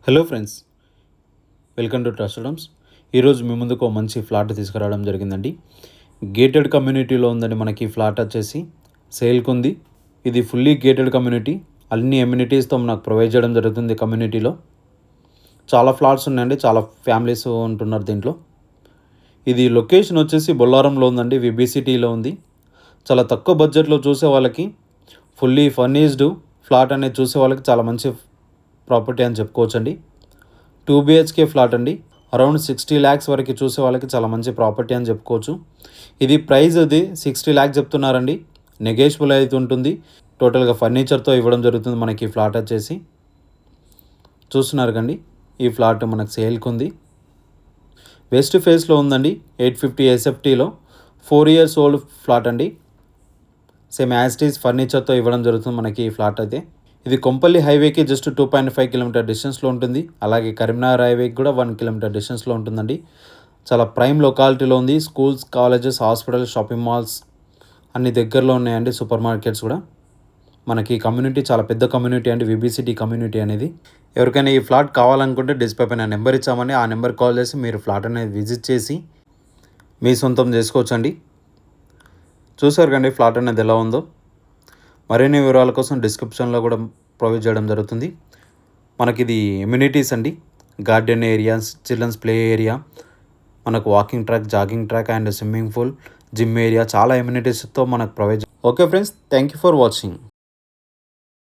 Hello friends, welcome to trust homes. ఈరోజు మీ ముందుకు ఒక మంచి ఫ్లాట్ తీసుకురావడం జరిగిందండి. గేటెడ్ కమ్యూనిటీలో ఉందండి. మనకి ఈ ఫ్లాట్ వచ్చేసి సేల్కి ఉంది. ఇది ఫుల్లీ గేటెడ్ కమ్యూనిటీ. అన్ని ఎమ్యూనిటీస్తో మనకు ప్రొవైడ్ చేయడం జరుగుతుంది. కమ్యూనిటీలో చాలా ఫ్లాట్స్ ఉన్నాయండి. చాలా ఫ్యామిలీస్ ఉంటున్నారు దీంట్లో. ఇది లొకేషన్ వచ్చేసి బొల్లారంలో ఉందండి. విబిసిటీలో ఉంది. చాలా తక్కువ బడ్జెట్లో చూసే వాళ్ళకి ఫుల్లీ ఫర్నిష్డ్ ఫ్లాట్ అనేది చూసే వాళ్ళకి చాలా మంచి ప్రాపర్టీ అని చెప్పుకోవచ్చండి. 2 BHK ఫ్లాట్ అండి. అరౌండ్ 60 lakhs వరకు చూసే వాళ్ళకి చాలా మంచి ప్రాపర్టీ అని చెప్పుకోవచ్చు. ఇది ప్రైస్ 60 lakhs చెప్తున్నారండి. నెగోషియబుల్ అయితే ఉంటుంది. టోటల్గా ఫర్నిచర్తో ఇవ్వడం జరుగుతుంది. మనకి ఈ ఫ్లాట్ వచ్చేసి చూస్తున్నారు కండి. ఈ ఫ్లాట్ మనకు సేల్కి ఉంది. వెస్ట్ ఫేస్లో ఉందండి. 850 SFTలో 4 years ఓల్డ్ ఫ్లాట్ అండి. సేమ్ యాజ్ ఇట్ ఈస్ ఫర్నిచర్తో ఇవ్వడం జరుగుతుంది మనకి ఈ ఫ్లాట్ అయితే. ఇది కొంపల్లి హైవేకి జస్ట్ 2.5 km డిస్టెన్స్లో ఉంటుంది. అలాగే కరీంనగర్ హైవేకి కూడా 1 km డిస్టెన్స్లో ఉంటుందండి. చాలా ప్రైమ్ లొకాలిటీలో ఉంది. Schools, colleges, hospitals, shopping malls అన్ని దగ్గరలో ఉన్నాయండి. సూపర్ మార్కెట్స్ కూడా. మనకి కమ్యూనిటీ చాలా పెద్ద కమ్యూనిటీ అండి. విబిసిటీ కమ్యూనిటీ అనేది. ఎవరికైనా ఈ ఫ్లాట్ కావాలనుకుంటే డిస్ప్లే పైన నెంబర్ ఇచ్చామని ఆ నెంబర్ కాల్ చేసి మీరు ఫ్లాట్ అనేది విజిట్ చేసి మీ సొంతం చేసుకోవచ్చండి. చూసారు కండి ఫ్లాట్ అనేది ఎలా ఉందో. మరిన్ని వివరాల కోసం డిస్క్రిప్షన్లో కూడా ప్రొవైడ్ చేయడం జరుగుతుంది. మనకి ఇది ఎమ్యూనిటీస్ అండి. Garden areas, children's play area, మనకు walking track, jogging track and swimming pool, gym area, చాలా ఎమ్యూనిటీస్తో మనకు provide. Okay friends, thank you for watching.